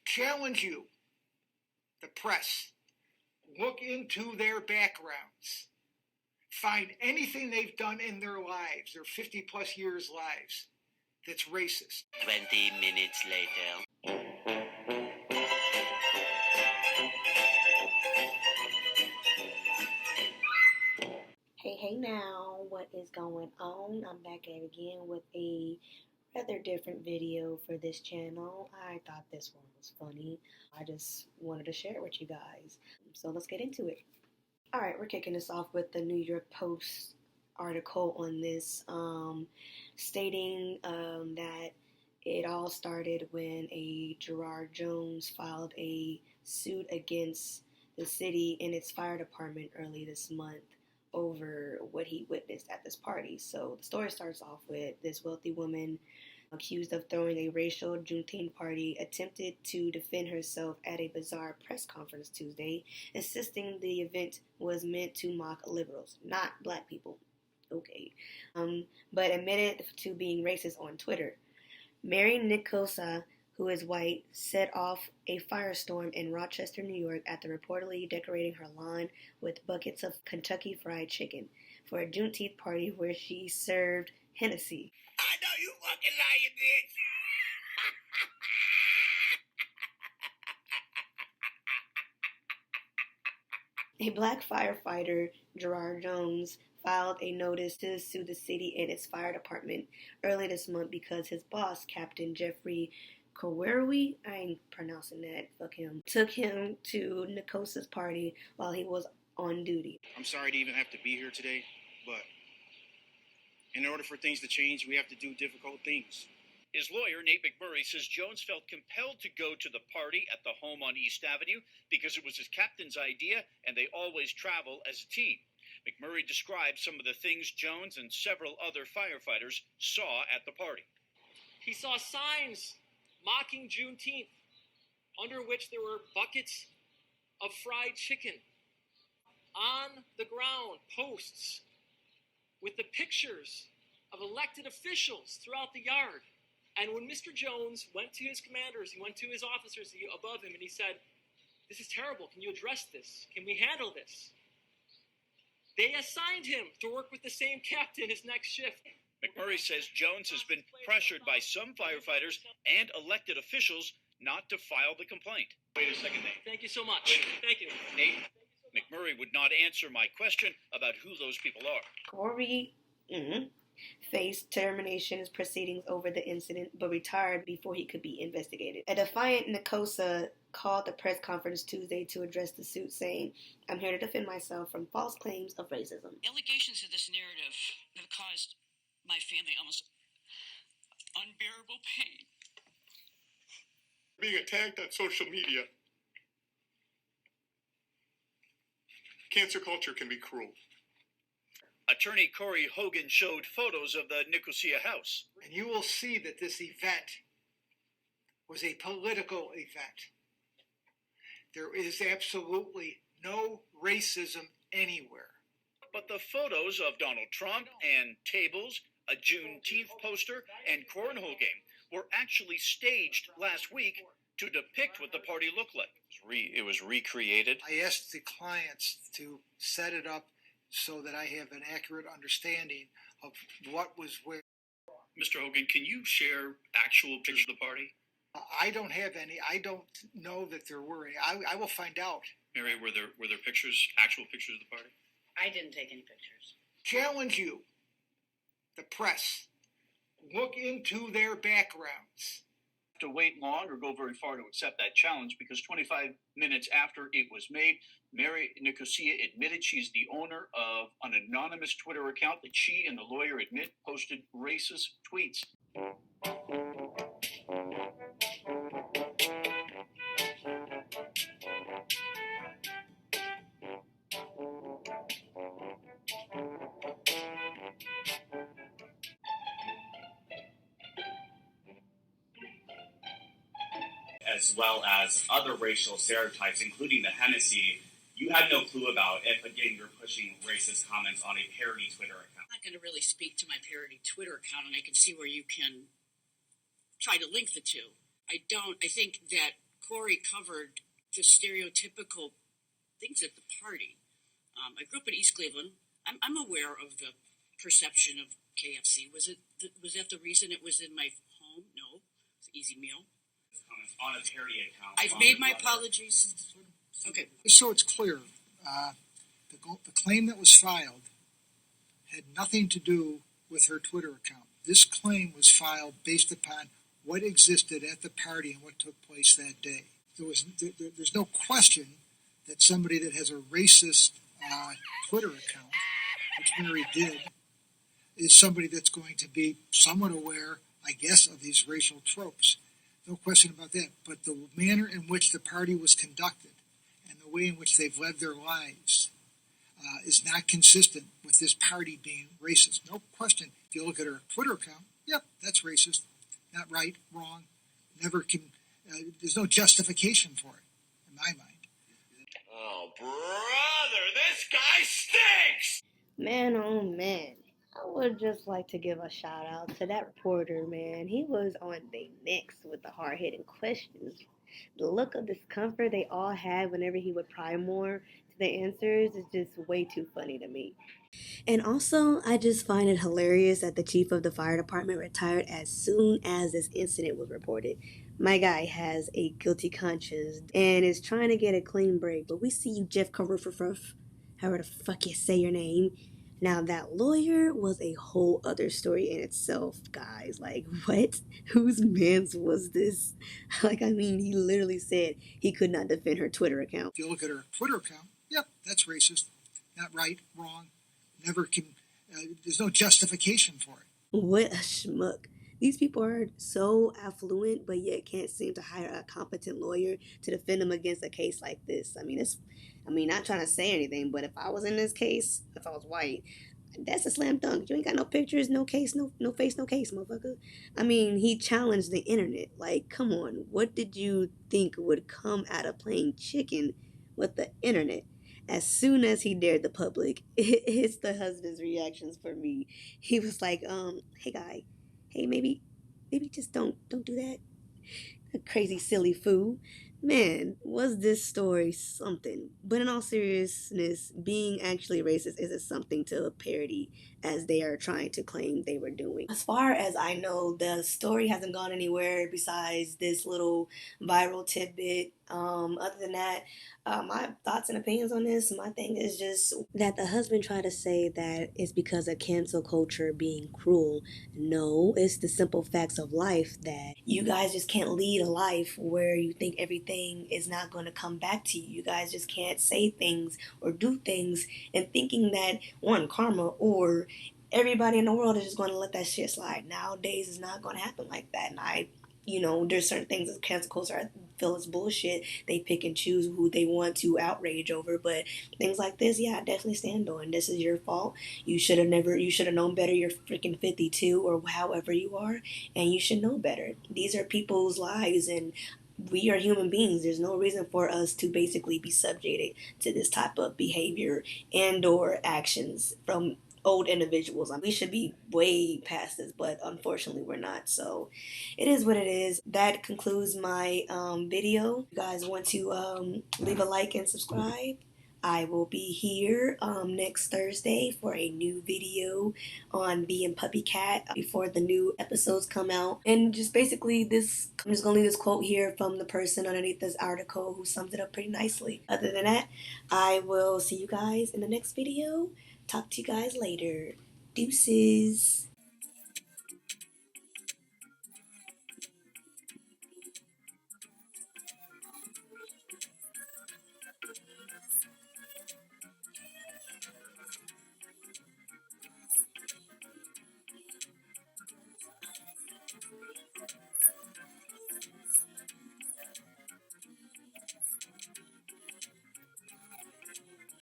challenge you, the press, look into their backgrounds. Find anything they've done in their lives, their 50 plus years lives, that's racist. 20 minutes later. Hey now, what is going on? I'm back at it again with a rather different video for this channel. I thought this one was funny. I just wanted to share it with you guys. So let's get into it. Alright, we're kicking this off with the New York Post article on this, stating that it all started when a Gerard Jones filed a suit against the city and its fire department early this month over what he witnessed at this party. So the story starts off with this wealthy woman accused of throwing a racial Juneteenth party attempted to defend herself at a bizarre press conference Tuesday, insisting the event was meant to mock liberals, not black people. Okay. But admitted to being racist on Twitter. Mary Nicosa, who is white, set off a firestorm in Rochester, New York after reportedly decorating her lawn with buckets of Kentucky Fried Chicken for a Juneteenth party where she served Hennessy. I know you fucking lying, bitch. A black firefighter, Gerard Jones, filed a notice to sue the city and its fire department early this month because his boss, Captain Jeffrey Kowerwi, I ain't pronouncing that, fuck him, took him to Nicosa's party while he was on duty. I'm sorry to even have to be here today, but in order for things to change, we have to do difficult things. His lawyer, Nate McMurray, says Jones felt compelled to go to the party at the home on East Avenue because it was his captain's idea and they always travel as a team. McMurray described some of the things Jones and several other firefighters saw at the party. He saw signs mocking Juneteenth, under which there were buckets of fried chicken. On the ground, posts with the pictures of elected officials throughout the yard. And when Mr. Jones went to his commanders, he went to his officers above him, and he said, "This is terrible. Can you address this? Can we handle this?" They assigned him to work with the same captain his next shift. McMurray says Jones has been pressured by some firefighters and elected officials not to file the complaint. Wait a second, Nate. Thank you so much. Thank you. Nate, McMurray would not answer my question about who those people are. Corey faced termination proceedings over the incident, but retired before he could be investigated. A defiant Nicosa called the press conference Tuesday to address the suit, saying, "I'm here to defend myself from false claims of racism." Allegations of this narrative have caused my family almost unbearable pain. Being attacked on social media. Cancer culture can be cruel. Attorney Corey Hogan showed photos of the Nicosia house. And you will see that this event was a political event. There is absolutely no racism anywhere. But the photos of Donald Trump and tables, a Juneteenth poster, and cornhole game were actually staged last week to depict what the party looked like. It was recreated. I asked the clients to set it up so that I have an accurate understanding of what was where. Mr. Hogan, can you share actual pictures of the party? I don't have any. I don't know that there were any. I will find out. Mary, were there pictures, actual pictures of the party? I didn't take any pictures. Challenge you, the press, look into their backgrounds. To wait long or go very far to accept that challenge, because 25 minutes after it was made, Mary Nicosia admitted she's the owner of an anonymous Twitter account that she and the lawyer admit posted racist tweets. As well as other racial stereotypes, including the Hennessy, you had no clue about if, again, you're pushing racist comments on a parody Twitter account. I'm not going to really speak to my parody Twitter account, and I can see where you can try to link the two. I think that Corey covered the stereotypical things at the party. I grew up in East Cleveland. I'm aware of the perception of KFC. Was that the reason it was in my home? No, it's an easy meal. On a parody account. I've made my apologies. Okay. So it's clear, the claim that was filed had nothing to do with her Twitter account. This claim was filed based upon what existed at the party and what took place that day. There's no question that somebody that has a racist Twitter account, which Mary did, is somebody that's going to be somewhat aware, I guess, of these racial tropes. No question about that. But the manner in which the party was conducted and the way in which they've led their lives is not consistent with this party being racist. No question. If you look at her Twitter account, yep, that's racist. Not right, wrong. Never can. There's no justification for it, in my mind. Oh, brother, this guy stinks! Man, oh man. I would just like to give a shout out to that reporter, man. He was on their necks with the hard hitting questions. The look of discomfort they all had whenever he would pry more to the answers is just way too funny to me. And also, I just find it hilarious that the chief of the fire department retired as soon as this incident was reported. My guy has a guilty conscience and is trying to get a clean break. But we see you, Jeff Carruthers, however the fuck you say your name. Now, that lawyer was a whole other story in itself, guys. Like, what? Whose mans was this? Like, I mean, he literally said he could not defend her Twitter account. If you look at her Twitter account, yep, that's racist. Not right, wrong. Never can. There's no justification for it. What a schmuck. These people are so affluent, but yet can't seem to hire a competent lawyer to defend them against a case like this. I mean, not trying to say anything, but if I was in this case, if I was white, that's a slam dunk. You ain't got no pictures, no case, no face, no case, motherfucker. I mean, he challenged the internet. Like, come on. What did you think would come out of playing chicken with the internet? As soon as he dared the public, it's the husband's reactions for me. He was like, hey guy, hey, maybe just don't do that. A crazy silly fool. Man, was this story something? But in all seriousness, being actually racist isn't something to parody as they are trying to claim they were doing. As far as I know, the story hasn't gone anywhere besides this little viral tidbit. Other than that, my thoughts and opinions on this, my thing is just that the husband tried to say that it's because of cancel culture being cruel. No, it's the simple facts of life that you guys just can't lead a life where you think everything is not going to come back to you. You guys just can't say things or do things and thinking that, one, karma or everybody in the world is just going to let that shit slide. Nowadays, it's not going to happen like that. And there's certain things that cancel culture I feel is bullshit. They pick and choose who they want to outrage over, but things like this, yeah, I definitely stand on. This is your fault. You should have known better. You're freaking 52 or however you are, and you should know better. These are people's lives, and we are human beings. There's no reason for us to basically be subjected to this type of behavior and or actions from old individuals. We should be way past this, but unfortunately we're not. So it is what it is. That concludes my video. If you guys want to leave a like and subscribe, I will be here next Thursday for a new video on being puppy cat before the new episodes come out. And just basically I'm just gonna leave this quote here from the person underneath this article who sums it up pretty nicely. Other than that, I will see you guys in the next video. Talk to you guys later. Deuces.